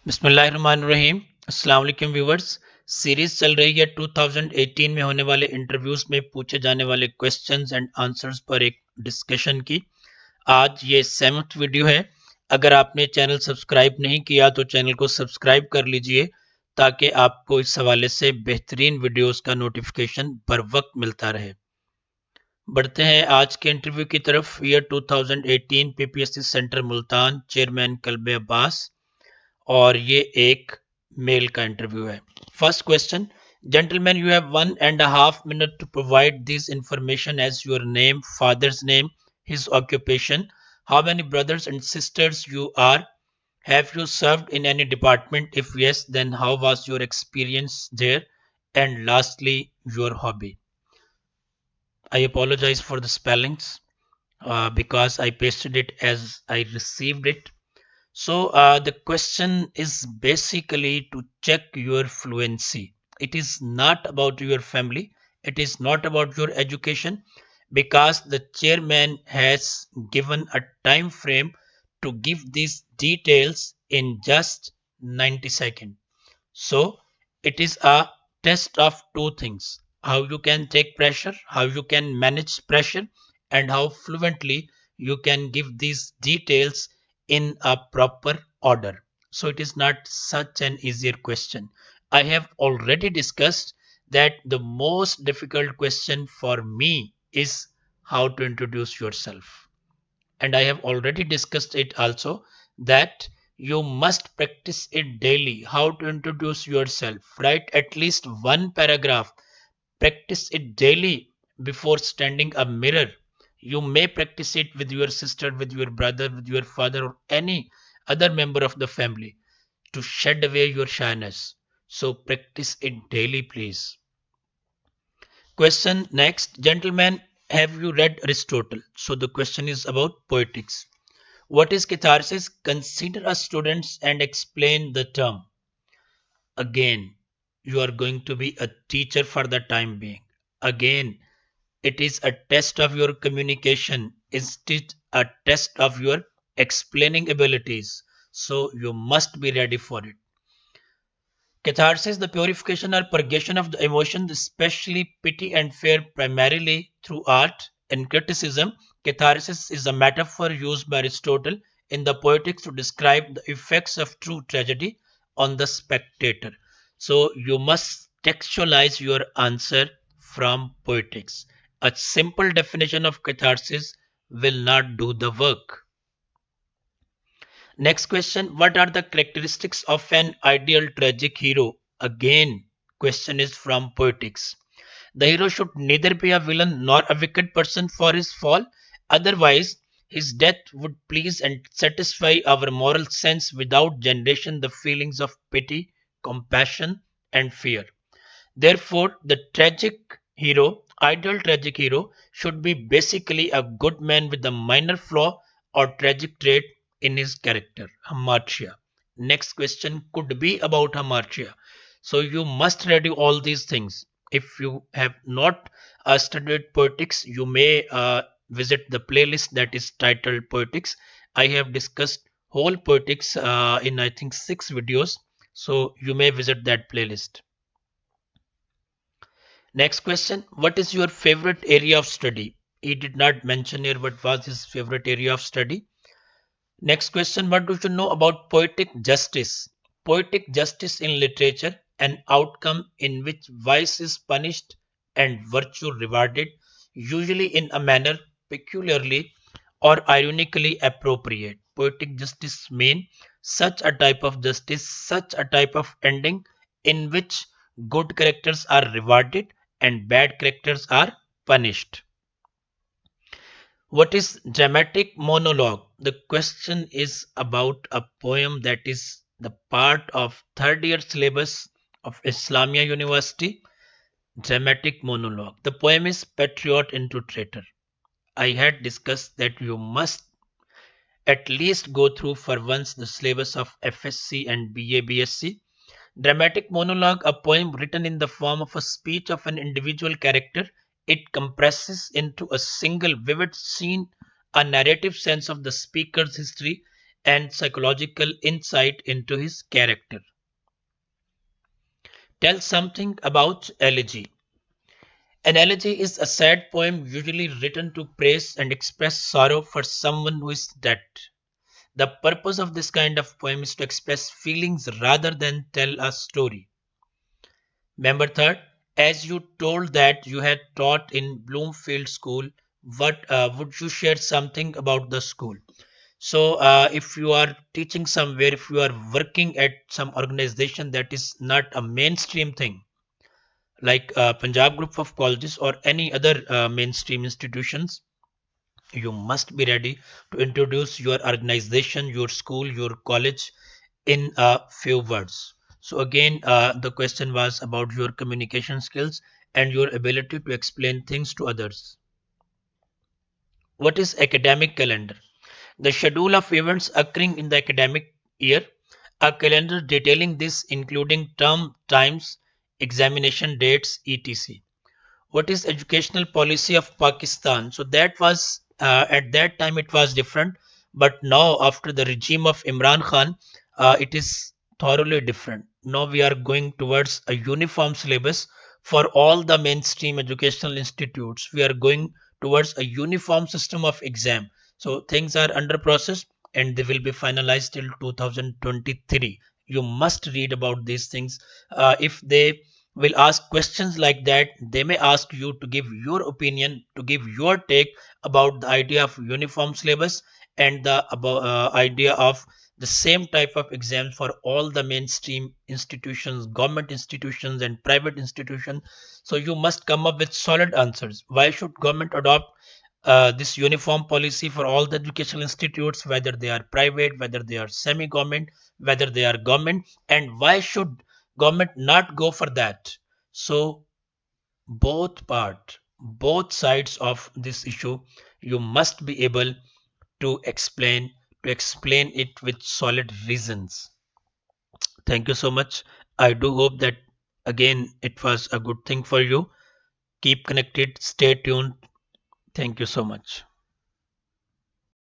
बिस्मिल्लाहिर्रहमानिर्रहीम। अस्सलाम वालेकुम व्यूवर्स। सीरीज चल रही है 2018 में होने वाले इंटरव्यूज में पूछे जाने वाले क्वेश्चंस एंड आंसर्स पर एक डिस्कशन की। आज ये 7th वीडियो है। अगर आपने चैनल सब्सक्राइब नहीं किया तो चैनल को सब्सक्राइब कर लीजिए ताकि आपको इस हवाले से बेहतरीन वीडियोस का नोटिफिकेशन बर वक्त मिलता रहे। बढ़ते हैं आज के इंटरव्यू की तरफ। Year 2018 PPSC centre Multan, chairman Kalbe Abbas, और ये एक मेल का इंटरव्यू है। First question, gentlemen, you have 1.5 minutes to provide this information as your name, father's name, his occupation, how many brothers and sisters you are, have you served in any department, if yes then how was your experience there, and lastly your hobby. I apologize for the spellings because I pasted it as I received it. So the question is basically to check your fluency. It is not about your family. It is not about your education, because the chairman has given a time frame to give these details in just 90 seconds. So it is a test of two things: how you can take pressure, how you can manage pressure, and how fluently you can give these details in a proper order. So it is not such an easier question. I have already discussed that the most difficult question for me is how to introduce yourself. And I have already discussed it also, that you must practice it daily. How to introduce yourself. Write at least one paragraph. Practice it daily before standing a mirror. You may practice it with your sister, with your brother, with your father, or any other member of the family to shed away your shyness. So practice it daily, please. Question next, gentlemen, have you read Aristotle? So the question is about poetics. What is catharsis? Consider a student and explain the term. Again, you are going to be a teacher for the time being. Again, it is a test of your communication. Is it a test of your explaining abilities? So you must be ready for it. Catharsis, the purification or purgation of the emotions, especially pity and fear, primarily through art and criticism. Catharsis is a metaphor used by Aristotle in the Poetics to describe the effects of true tragedy on the spectator. So you must textualize your answer from Poetics. A simple definition of catharsis will not do the work. Next question, what are the characteristics of an ideal tragic hero? Again, question is from Poetics. The hero should neither be a villain nor a wicked person for his fall, otherwise his death would please and satisfy our moral sense without generation the feelings of pity, compassion, and fear. Therefore, the ideal tragic hero, should be basically a good man with a minor flaw or tragic trait in his character. Hamartia. Next question could be about Hamartia. So you must read all these things. If you have not studied poetics, you may visit the playlist that is titled Poetics. I have discussed whole poetics in I think 6 videos. So you may visit that playlist. Next question, what is your favorite area of study? He did not mention here what was his favorite area of study. Next question, what do you know about poetic justice? Poetic justice in literature, an outcome in which vice is punished and virtue rewarded, usually in a manner peculiarly or ironically appropriate. Poetic justice means such a type of justice, such a type of ending in which good characters are rewarded and bad characters are punished. What is dramatic monologue? The question is about a poem that is the part of third year syllabus of Islamia University. Dramatic monologue. The poem is Patriot into Traitor. I had discussed that you must At least go through for once the syllabus of FSC and BA BSc. Dramatic monologue, a poem written in the form of a speech of an individual character. It compresses into a single vivid scene a narrative sense of the speaker's history and psychological insight into his character. Tell something about elegy. An elegy is a sad poem usually written to praise and express sorrow for someone who is dead. The purpose of this kind of poem is to express feelings rather than tell a story. Member third, as you told that you had taught in Bloomfield School, what would you share something about the school? So, if you are teaching somewhere, if you are working at some organization that is not a mainstream thing, like Punjab Group of Colleges or any other mainstream institutions, you must be ready to introduce your organization, your school, your college in a few words. So again, the question was about your communication skills and your ability to explain things to others. What is academic calendar? The schedule of events occurring in the academic year. A calendar detailing this, including term times, examination dates, etc. What is educational policy of Pakistan? So that was at that time it was different, but now after the regime of Imran Khan, it is thoroughly different. Now we are going towards a uniform syllabus for all the mainstream educational institutes. We are going towards a uniform system of exam. So things are under process and they will be finalized till 2023. You must read about these things. If they will ask questions like that, they may ask you to give your opinion, to give your take about the idea of uniform syllabus and the about, idea of the same type of exam for all the mainstream institutions, government institutions and private institutions. So you must come up with solid answers. Why should government adopt this uniform policy for all the educational institutes, whether they are private, whether they are semi-government, whether they are government, and why should government not go for that? So both sides of this issue, you must be able to explain it with solid reasons. Thank you so much. I do hope that again it was a good thing for you. Keep connected, stay tuned. Thank you so much.